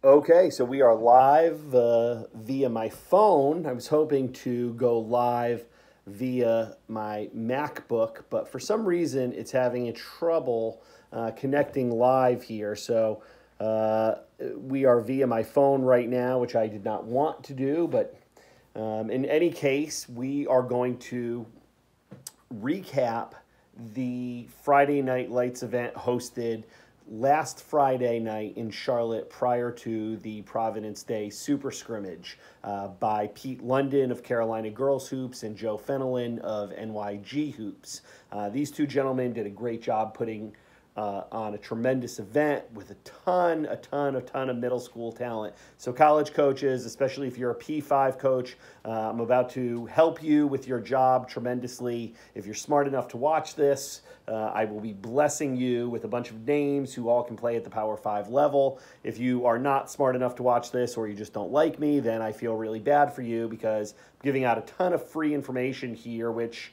Okay, so we are live via my phone. I was hoping to go live via my MacBook, but for some reason it's having a trouble connecting live here. So uh, we are via my phone right now, which I did not want to do, but in any case, we are going to recap the Friday Night Lights event hosted last Friday night in Charlotte prior to the Providence Day Super Scrimmage by Pete London of Carolina Girls Hoops and Joe Fenelon of NYG Hoops. These two gentlemen did a great job putting on a tremendous event with a ton of middle school talent. So college coaches, especially if you're a P5 coach, I'm about to help you with your job tremendously. If you're smart enough to watch this, I will be blessing you with a bunch of names who all can play at the Power 5 level. If you are not smart enough to watch this or you just don't like me, then I feel really bad for you because I'm giving out a ton of free information here, which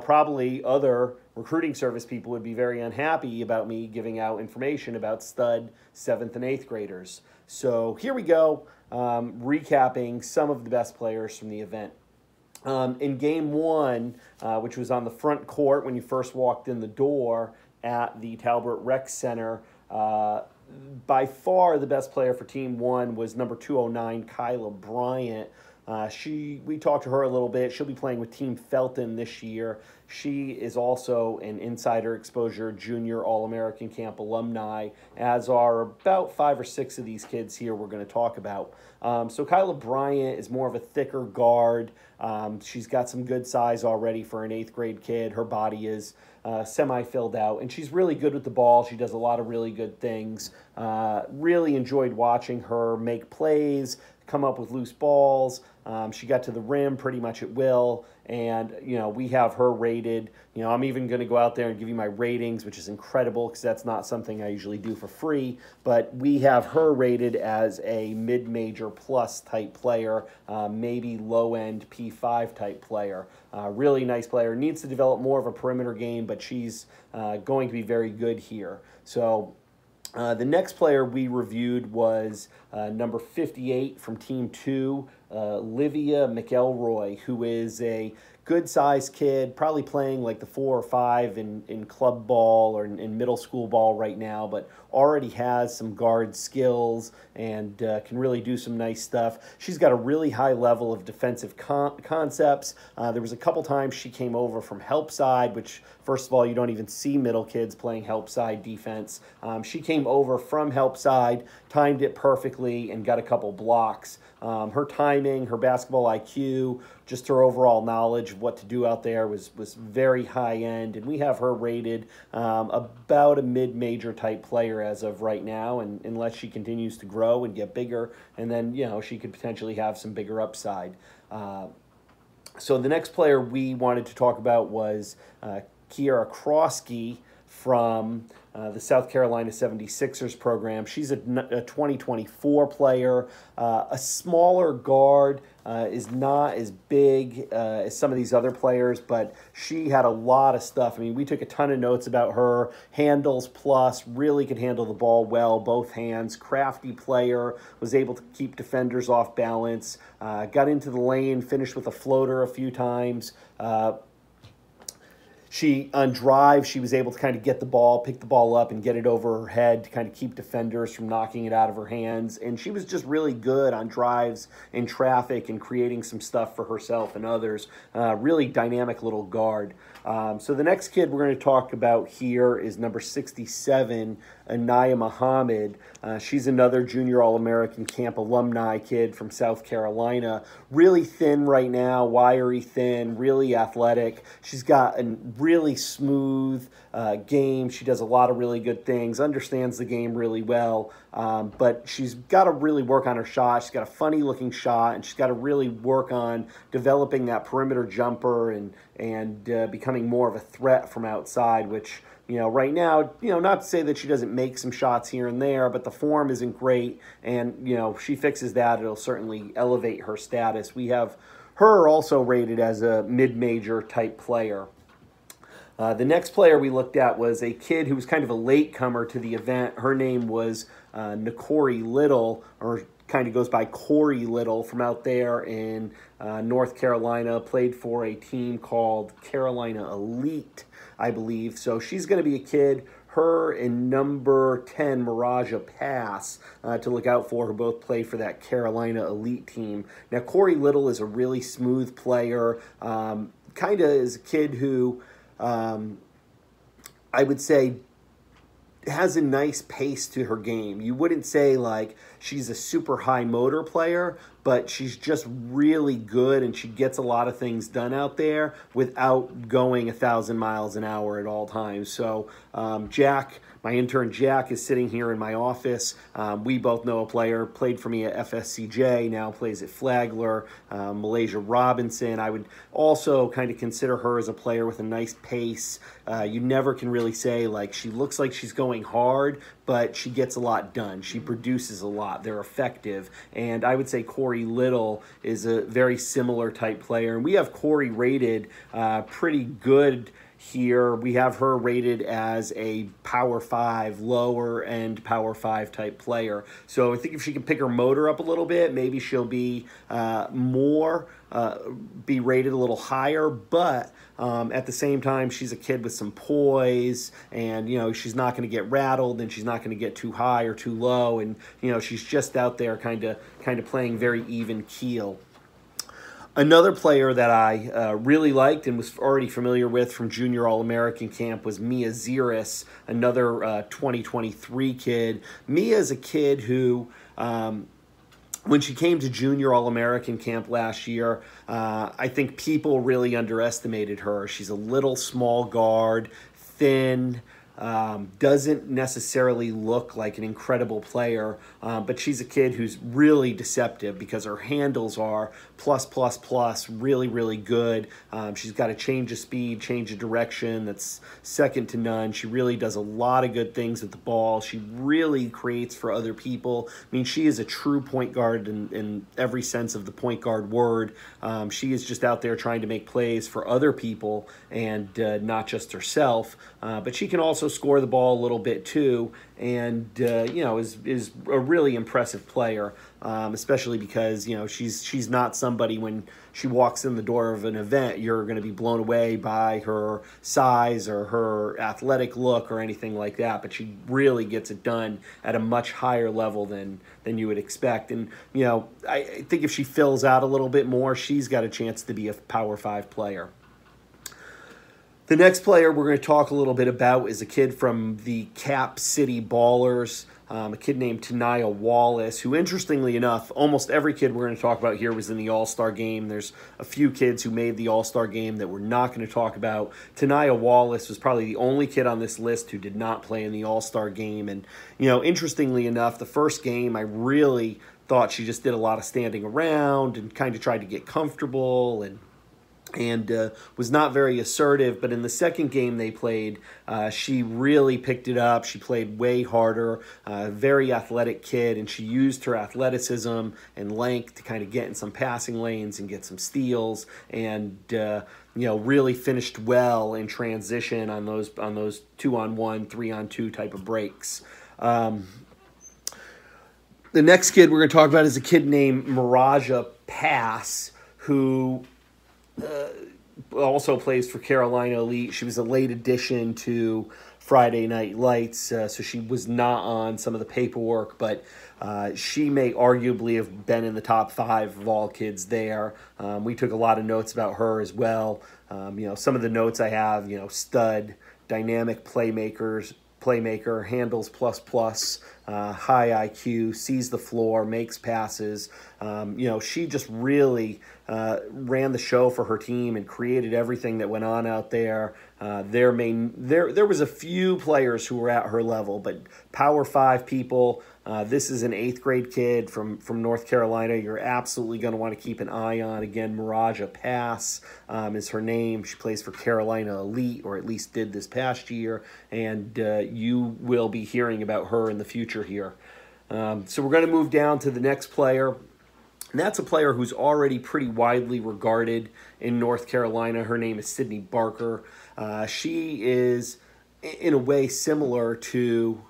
probably other recruiting service people would be very unhappy about me giving out information about stud 7th and 8th graders. So here we go, recapping some of the best players from the event. In game one, which was on the front court when you first walked in the door at the Talbert Rec Center, by far the best player for Team 1 was number 209, Kyla Bryant. We talked to her a little bit. She'll be playing with Team Felton this year. She is also an Insider Exposure Junior All-American Camp alumni, as are about 5 or 6 of these kids here we're going to talk about. So Kyla Bryant is more of a thicker guard. She's got some good size already for an 8th grade kid. Her body is semi-filled out, and she's really good with the ball. She does a lot of really good things. Really enjoyed watching her make plays, come up with loose balls. She got to the rim pretty much at will, and we have her rated. I'm even going to go out there and give you my ratings, which is incredible because that's not something I usually do for free, but we have her rated as a mid-major plus type player, maybe low-end P5 type player. Really nice player. Needs to develop more of a perimeter game, but she's going to be very good here. So the next player we reviewed was number 58 from Team 2, Livia McElroy, who is a good-sized kid, probably playing like the 4 or 5 in club ball or in middle school ball right now, but already has some guard skills and can really do some nice stuff. She's got a really high level of defensive concepts. There was a couple times she came over from help side, which, first of all, you don't even see middle kids playing help side defense. She came over from help side, timed it perfectly, and got a couple blocks. Her timing, her basketball IQ, just her overall knowledge of what to do out there was very high end, and we have her rated about a mid-major type player as of right now, and unless she continues to grow and get bigger, and then she could potentially have some bigger upside. So the next player we wanted to talk about was Kiera Krosky from the South Carolina 76ers program. She's a 2024 player, a smaller guard, is not as big as some of these other players, but she had a lot of stuff. I mean, we took a ton of notes about her. Handles plus, really could handle the ball well, both hands. Crafty player, was able to keep defenders off balance, got into the lane, finished with a floater a few times. On drive, she was able to kind of get the ball, pick the ball up, and get it over her head to kind of keep defenders from knocking it out of her hands. And she was just really good on drives in traffic and creating some stuff for herself and others. Really dynamic little guard. So the next kid we're going to talk about here is number 67, Anaya Muhammad. She's another Junior All-American Camp alumni kid from South Carolina. Really thin right now, wiry thin, really athletic. She's got a really smooth game. She does a lot of really good things, understands the game really well, but she's got to really work on her shot. She's got a funny-looking shot, and she's got to really work on developing that perimeter jumper and becoming more of a threat from outside, which right now, not to say that she doesn't make some shots here and there, but the form isn't great, and, if she fixes that, it'll certainly elevate her status. We have her also rated as a mid-major type player. The next player we looked at was a kid who was kind of a latecomer to the event. Her name was Nakori Little, or kind of goes by Corey Little, from out there in North Carolina. Played for a team called Carolina Elite, I believe. So she's going to be a kid. Her and number 10, Miraja Pass, to look out for, who both play for that Carolina Elite team. Now, Corey Little is a really smooth player. Kind of is a kid who I would say has a nice pace to her game. You wouldn't say like she's a super high motor player, but she's just really good and she gets a lot of things done out there without going 1,000 miles an hour at all times. So Jack, my intern Jack, is sitting here in my office. We both know a player, played for me at FSCJ, now plays at Flagler, Malaysia Robinson. I would also kind of consider her as a player with a nice pace. You never can really say like she looks like she's going hard, but she gets a lot done. She produces a lot. They're effective. And I would say Corey Little is a very similar type player. And we have Corey rated pretty good here. We have her rated as a Power 5, lower end Power 5 type player. So I think if she can pick her motor up a little bit, maybe she'll be be rated a little higher, but at the same time, she's a kid with some poise, and she's not going to get rattled, and she's not going to get too high or too low, and she's just out there kind of playing very even keel. Another player that I really liked and was already familiar with from Junior All-American Camp was Mia Ziris, another 2023 kid. Mia is a kid who, when she came to Junior All-American Camp last year, I think people really underestimated her. She's a little small guard, thin, doesn't necessarily look like an incredible player, but she's a kid who's really deceptive because her handles are plus, really, really good. She's got a change of speed, change of direction that's second to none. She really does a lot of good things with the ball. She really creates for other people. I mean, she is a true point guard in every sense of the point guard word. She is just out there trying to make plays for other people and not just herself, but she can also score the ball a little bit too, and is a really impressive player, especially because she's not somebody when she walks in the door of an event you're going to be blown away by her size or her athletic look or anything like that, but she really gets it done at a much higher level than you would expect. And I think if she fills out a little bit more, she's got a chance to be a Power 5 player. The next player we're going to talk a little bit about is a kid from the Cap City Ballers, a kid named Tanaya Wallace, who, interestingly enough, almost every kid we're going to talk about here was in the All-Star game. There's a few kids who made the All-Star game that we're not going to talk about. Tanaya Wallace was probably the only kid on this list who did not play in the All-Star game. And, interestingly enough, the first game I really thought she just did a lot of standing around and kind of tried to get comfortable and was not very assertive. But in the second game they played, she really picked it up. She played way harder, very athletic kid, and she used her athleticism and length to kind of get in some passing lanes and get some steals, and really finished well in transition on those 2-on-1, 3-on-2 type of breaks. The next kid we're going to talk about is a kid named Miraja Pass, who also plays for Carolina Elite. She was a late addition to Friday Night Lights, so she was not on some of the paperwork, but she may arguably have been in the top 5 of all kids there. We took a lot of notes about her as well. Some of the notes I have, stud, dynamic playmaker, handles plus, high IQ, sees the floor, makes passes. She just really ran the show for her team and created everything that went on out there. There was a few players who were at her level, but Power 5 people. This is an 8th grade kid from North Carolina. You're absolutely going to want to keep an eye on. Again, Miraja Pass is her name. She plays for Carolina Elite, or at least did this past year, and you will be hearing about her in the future here. So we're going to move down to the next player. And that's a player who's already pretty widely regarded in North Carolina. Her name is Sydney Barker. She is, in a way, similar to,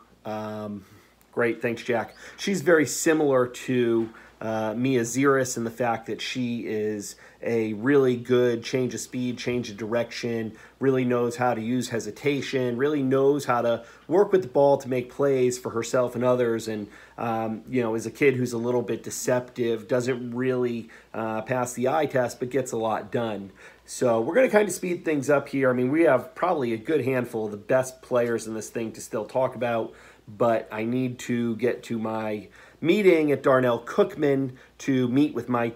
great, thanks, Jack. She's very similar to Mia Ziris in the fact that she is a really good change of speed, change of direction, really knows how to use hesitation, really knows how to work with the ball to make plays for herself and others. And, is a kid who's a little bit deceptive, doesn't really pass the eye test, but gets a lot done. So we're going to kind of speed things up here. I mean, we have probably a good handful of the best players in this thing to still talk about, but I need to get to my meeting at Darnell Cookman to meet with my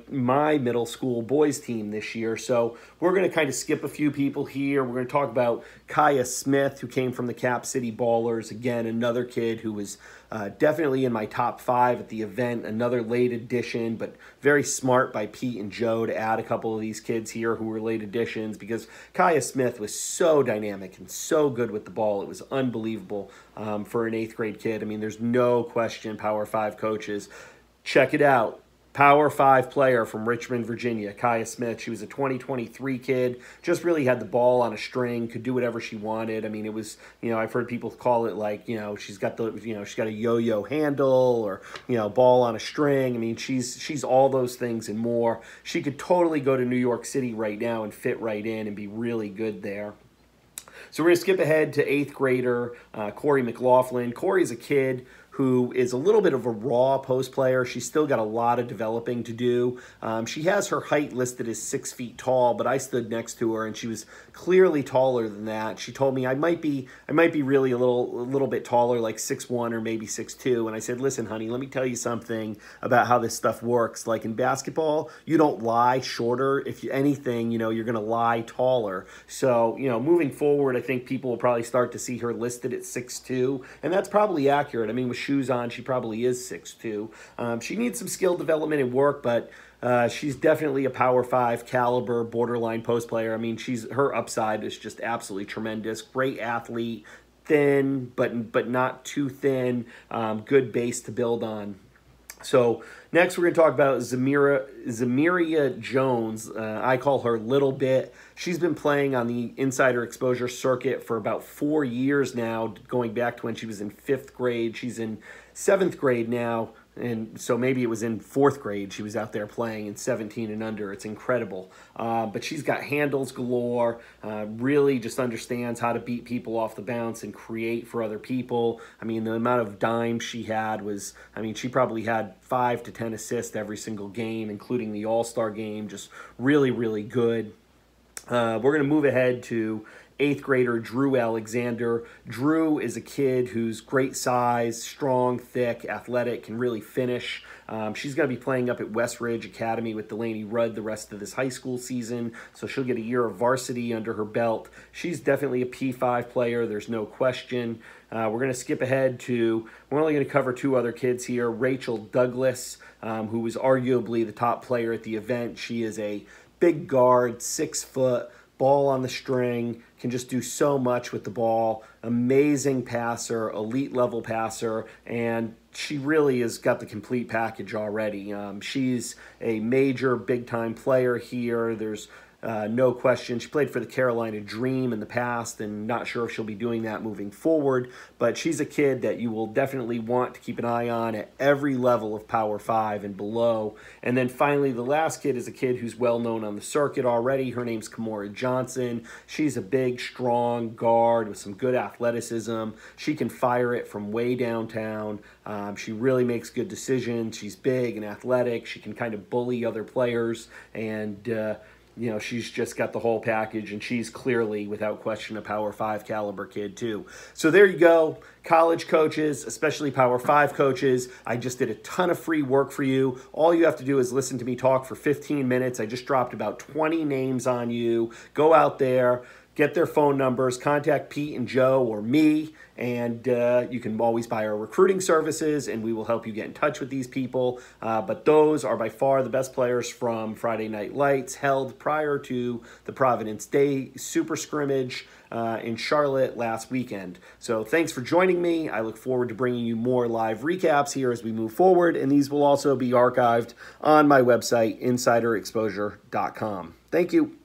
middle school boys team this year. So we're going to kind of skip a few people here. We're going to talk about Kaya Smith, who came from the Cap City Ballers. Again, another kid who was definitely in my top 5 at the event, another late addition, but very smart by Pete and Joe to add a couple of these kids here who were late additions, because Kaya Smith was so dynamic and so good with the ball. It was unbelievable for an 8th grade kid. I mean, there's no question, Power 5 coaches, check it out. Power 5 player from Richmond, Virginia, Kaya Smith. She was a 2023 kid, just really had the ball on a string, could do whatever she wanted. I mean, it was, I've heard people call it like, she's got a yo-yo handle, or, ball on a string. I mean, she's all those things and more. She could totally go to New York City right now and fit right in and be really good there. So we're going to skip ahead to 8th grader Corey McLaughlin. Corey's a kid who is a little bit of a raw post player. She's still got a lot of developing to do. She has her height listed as 6 feet tall, but I stood next to her and she was clearly taller than that. She told me I might be really a little bit taller, like 6'1" or maybe 6'2". And I said, listen, honey, let me tell you something about how this stuff works. Like in basketball, you don't lie shorter. If anything, you're going to lie taller. So, moving forward, I think people will probably start to see her listed at 6'2", and that's probably accurate. I mean, with shoes on, she probably is 6'2". She needs some skill development and work, but she's definitely a Power 5 caliber borderline post player. I mean, her upside is just absolutely tremendous. Great athlete, thin, but not too thin. Good base to build on. So next we're going to talk about Zamiria Jones. I call her Little Bit. She's been playing on the Insider Exposure circuit for about 4 years now, going back to when she was in 5th grade. She's in 7th grade now, and so maybe it was in 4th grade she was out there playing in 17 and under. It's incredible. But she's got handles galore, really just understands how to beat people off the bounce and create for other people. I mean, the amount of dimes she had was, she probably had 5 to 10 assists every single game, including the All-Star game. Just really, really good. We're going to move ahead to 8th grader Drew Alexander. Drew is a kid who's great size, strong, thick, athletic, can really finish. She's going to be playing up at West Ridge Academy with Delaney Rudd the rest of this high school season, so she'll get a year of varsity under her belt. She's definitely a P5 player, there's no question. We're going to skip ahead to, we're only going to cover 2 other kids here. Rachel Douglas, who was arguably the top player at the event. She is a big guard, 6 foot, ball on the string, can just do so much with the ball. Amazing passer, elite level passer, and she really has got the complete package already. She's a major big time player here. There's no question. She played for the Carolina Dream in the past, and not sure if she'll be doing that moving forward, but she's a kid that you will definitely want to keep an eye on at every level of Power 5 and below. And then finally, the last kid is a kid who's well known on the circuit already. Her name's Kimora Johnson. She's a big, strong guard with some good athleticism. She can fire it from way downtown. She really makes good decisions. She's big and athletic. She can kind of bully other players, and she's just got the whole package, and she's clearly, without question, a Power 5 caliber kid too. So there you go. College coaches, especially Power 5 coaches, I just did a ton of free work for you. All you have to do is listen to me talk for 15 minutes. I just dropped about 20 names on you. Go out there, get their phone numbers, contact Pete and Joe or me, and you can always buy our recruiting services, and we will help you get in touch with these people. But those are by far the best players from Friday Night Lights, held prior to the Providence Day Super Scrimmage in Charlotte last weekend. So thanks for joining me. I look forward to bringing you more live recaps here as we move forward, and these will also be archived on my website, insiderexposure.com. Thank you.